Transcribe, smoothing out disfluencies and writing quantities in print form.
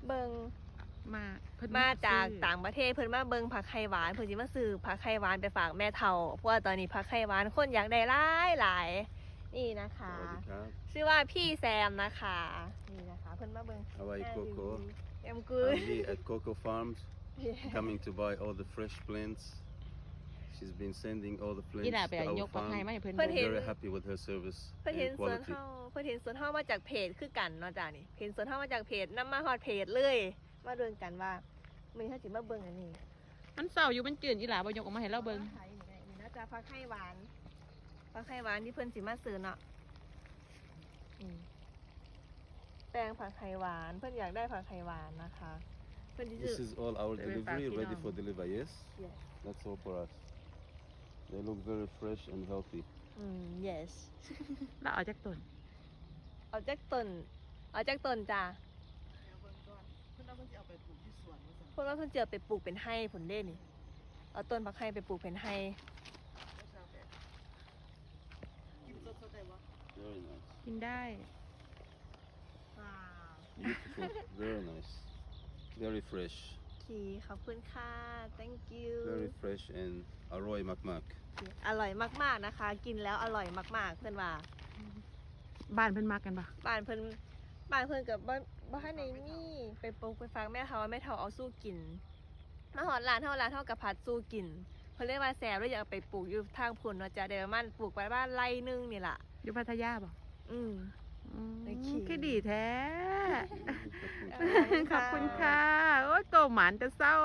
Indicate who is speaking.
Speaker 1: เบิ่ง
Speaker 2: เพิ่น
Speaker 1: มาจากต่างประเทศเพิ่นมาเบิ่งผักไข่หวานเพิ่นสิมาซื้อผักไข่หวานไปฝากแม่เฒ่าเพราะว่าตอนนี้ผักไข่หวานคนอยากได้หลายนี่นะคะชื่อว่าพี่แซมนะคะนี่นะคะเพิ่นมาเบิ่ง
Speaker 3: Hawaii Coco
Speaker 1: I'm good
Speaker 3: I'm here at Coco Farms coming to buy all the fresh plants She's been sending all the plants to our farm very happy with her service
Speaker 1: เพิ่นเห็นสวนเฮามาจากเพจคือกันเนาะจ้ะนี่เห็นสวนเฮามาจากเพจนำมาฮอดเพจเลยมาเบิ่งกันว่ามื้อนี้เฮาสิมาเบิ่งอันนี้
Speaker 2: มันเศร้าอยู่มันจืดอีหล่าบ่ยกออกมาให้เราเบิ่ง
Speaker 1: นี่นะจ๊ะผักไข่หวานที่เพิ่นสิมาซื้อเนาะแปลงผักไข่หวานเพิ่นอยากได้ผักไข่หวานนะคะเพิ่นสิซื้อ
Speaker 3: This is all our delivery ready for delivery yes That's all for us They look very fresh and healthy
Speaker 1: yes
Speaker 2: แล้วเอาจากต้น
Speaker 1: จ้ะเพิ่นว่าเพิ่นสิเอาไปปลูกที่สวนเพิ่นว่าเพิ่นจะไปปลูกเป็นไร่ผลเด้นี่เอาต้นผักไข่ไปปลูกเป็นไร่กินสดๆได้บ่
Speaker 3: Very nice
Speaker 2: กินได้
Speaker 3: Beautiful very nice Very fresh
Speaker 1: ขอบคุณค่ะ thank you
Speaker 3: Very fresh and อร่อยมาก
Speaker 1: ๆอร่อยมากๆนะคะกินแล้วอร่อยมากๆเพิ่นว่า
Speaker 2: บ้านเพิ่นมักกันบ่
Speaker 1: บ้านเพิ่นกับบ่ทันได้มีไปปลูกไปฝากแม่เฒ่าแม่เฒ่าเอาสู้กินมาฮอดร้านเฮากับผัดสู้กินเพิ่นเลยว่าแซ่บเลยอยากไปปลูกอยู่ทางพุ่นเนาะจ้ะเดี๋ยวมันปลูกไปบ้านไร่นึงนี่ล่ะ
Speaker 2: อยู่พัทยาบ่คือดีแท้ขอบคุณค่ะโอ้ยโตหมานแต่เศร้า